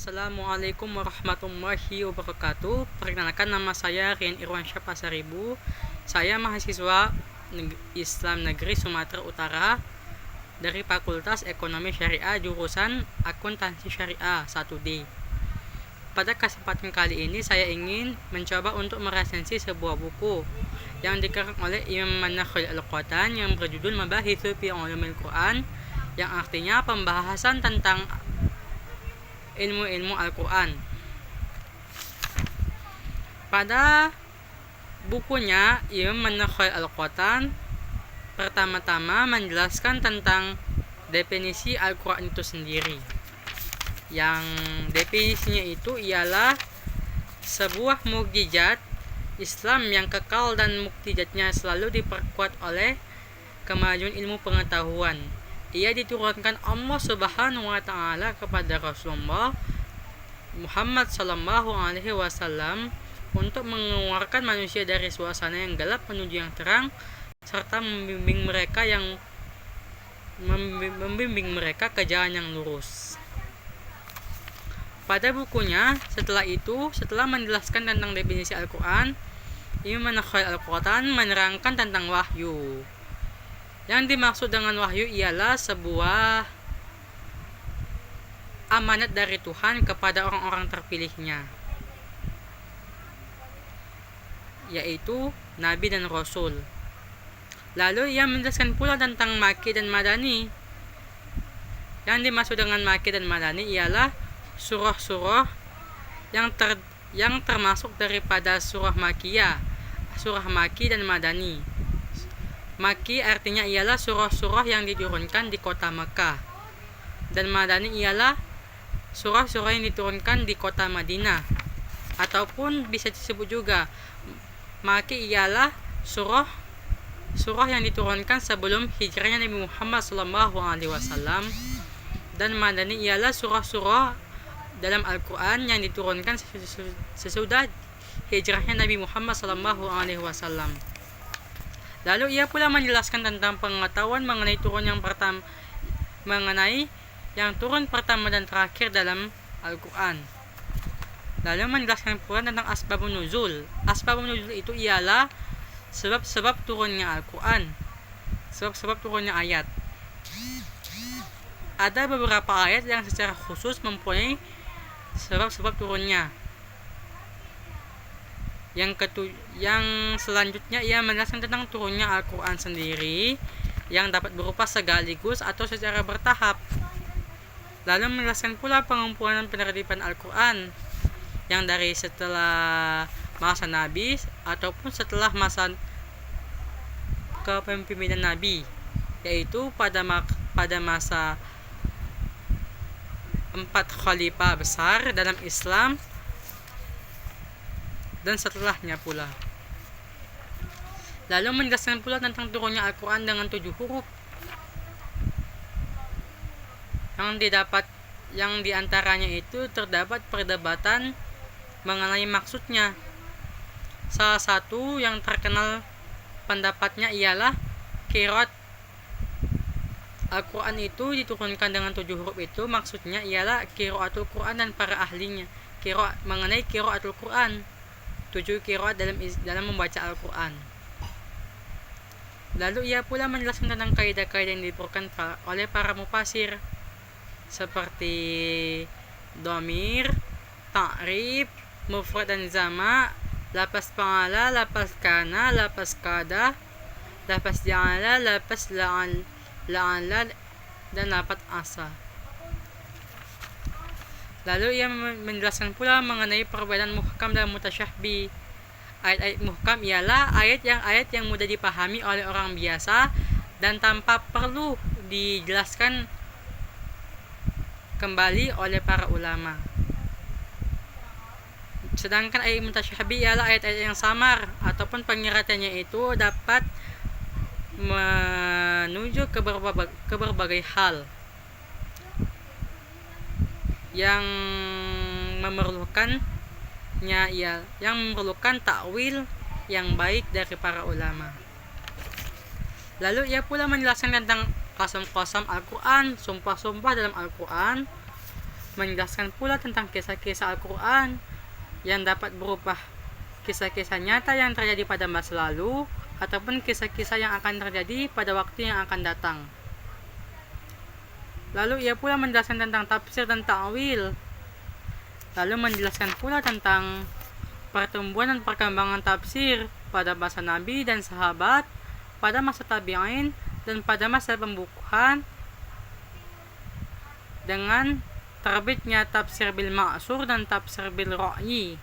Assalamualaikum warahmatullahi wabarakatuh. Perkenalkan, nama saya Rian Irwansyah Pasaribu. Saya mahasiswa Islam Negeri Sumatera Utara dari Fakultas Ekonomi Syariah jurusan Akuntansi Syariah 1D. Pada kesempatan kali ini saya ingin mencoba untuk meresensi sebuah buku yang dikarang oleh Imam Manakhil Al-Qatan yang berjudul Mabahithu fi Ulumil Quran, yang artinya pembahasan tentang ilmu-ilmu Al-Quran. Pada bukunya, Imam Manakhil Al-Qatan pertama-tama menjelaskan tentang definisi Al-Quran itu sendiri. Yang definisinya itu ialah sebuah mukjizat Islam yang kekal dan mukjizatnya selalu diperkuat oleh kemajuan ilmu pengetahuan. Ia diturunkan Allah Subhanahu wa taala kepada Rasulullah Muhammad sallallahu alaihi wasallam untuk mengeluarkan manusia dari suasana yang gelap menuju yang terang, serta membimbing mereka ke jalan yang lurus. Pada bukunya, setelah menjelaskan tentang definisi Al-Quran, Imam Manakhil Al-Qatan menerangkan tentang wahyu. Yang dimaksud dengan wahyu ialah sebuah amanat dari Tuhan kepada orang-orang terpilihnya, yaitu Nabi dan Rasul. Lalu ia menjelaskan pula tentang Makki dan Madani. Yang dimaksud dengan Makki dan Madani ialah surah-surah yang termasuk daripada surah Makkiyah, surah Makki dan Madani. Makki artinya ialah surah-surah yang diturunkan di kota Makkah, dan Madani ialah surah-surah yang diturunkan di kota Madinah. Ataupun bisa disebut juga Makki ialah surah yang diturunkan sebelum hijrahnya Nabi Muhammad SAW, dan Madani ialah surah-surah dalam Al-Quran yang diturunkan sesudah hijrahnya Nabi Muhammad SAW. Lalu ia pula menjelaskan tentang pengetahuan mengenai yang turun pertama dan terakhir dalam Al-Quran. Lalu menjelaskan pula tentang asbabun nuzul. Asbabun nuzul itu ialah sebab-sebab turunnya Al-Quran, sebab-sebab turunnya ayat. Ada beberapa ayat yang secara khusus mempunyai sebab-sebab turunnya. Yang selanjutnya ia menjelaskan tentang turunnya Al-Quran sendiri, yang dapat berupa sekaligus atau secara bertahap. Lalu menjelaskan pula pengumpulan penertiban Al-Quran, yang dari setelah masa Nabi ataupun setelah masa kepemimpinan Nabi, yaitu pada masa 4 khalifah besar dalam Islam dan setelahnya pula. Lalu menjelaskan pula tentang turunnya Al-Quran dengan 7 huruf, yang diantaranya itu terdapat perdebatan mengenai maksudnya. Salah satu yang terkenal pendapatnya ialah qiraat Al-Quran itu diturunkan dengan 7 huruf itu maksudnya ialah qiraatul Quran dan para ahlinya. Mengenai qiraatul Quran, 7 qiraat dalam membaca Al-Quran. Lalu ia pula menjelaskan tentang kaidah-kaidah yang diberikan oleh para mufasir, seperti dhamir, ta'rif, mufrad dan jama', lafaz fa'ala, lafaz kana, lafaz kada, lafaz ja'ala, lafaz la'ala, dan lafaz asa. Lalu ia menjelaskan pula mengenai perbedaan muhkam dan mutasyabih. Ayat-ayat muhkam ialah ayat yang mudah dipahami oleh orang biasa dan tanpa perlu dijelaskan kembali oleh para ulama. Sedangkan ayat mutasyabih ialah ayat-ayat yang samar ataupun pengertiannya itu dapat menuju ke berbagai hal yang memerlukan takwil yang baik dari para ulama. Lalu ia pula menjelaskan tentang qasam-qasam Al-Quran, sumpah-sumpah dalam Al-Quran, menjelaskan pula tentang kisah-kisah Al-Quran yang dapat berupa kisah-kisah nyata yang terjadi pada masa lalu ataupun kisah-kisah yang akan terjadi pada waktu yang akan datang. Lalu ia pula menjelaskan tentang tafsir dan ta'wil. Lalu menjelaskan pula tentang pertumbuhan dan perkembangan tafsir pada masa Nabi dan sahabat, pada masa tabi'in, dan pada masa pembukuan dengan terbitnya tafsir bil ma'sur dan tafsir bil ra'yi.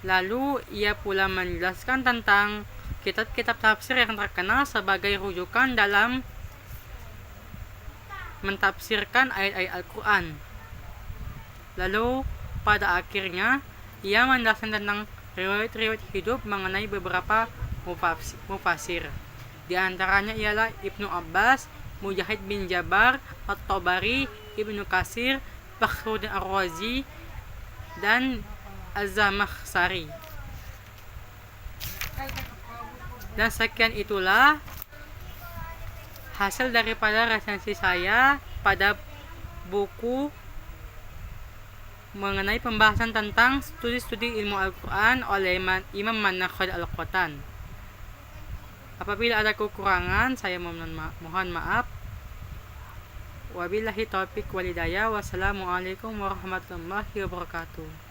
Lalu ia pula menjelaskan tentang kitab-kitab tafsir yang terkenal sebagai rujukan dalam mentafsirkan ayat-ayat Al-Quran. Lalu pada akhirnya ia menjelaskan tentang riwayat-riwayat hidup mengenai beberapa mufasir. Di antaranya ialah Ibnu Abbas, Mujahid bin Jabar, At-Tabari, Ibnu Katsir, Fakhruddin Ar-Razi, dan Az-Zamakhsyari. Dan sekian itulah hasil daripada resensi saya pada buku mengenai pembahasan tentang studi-studi ilmu Al-Quran oleh Imam Manakhal Al-Qatan. Apabila ada kekurangan, saya mohon maaf. Wabillahi taufiq wal hidayah. Wassalamualaikum warahmatullahi wabarakatuh.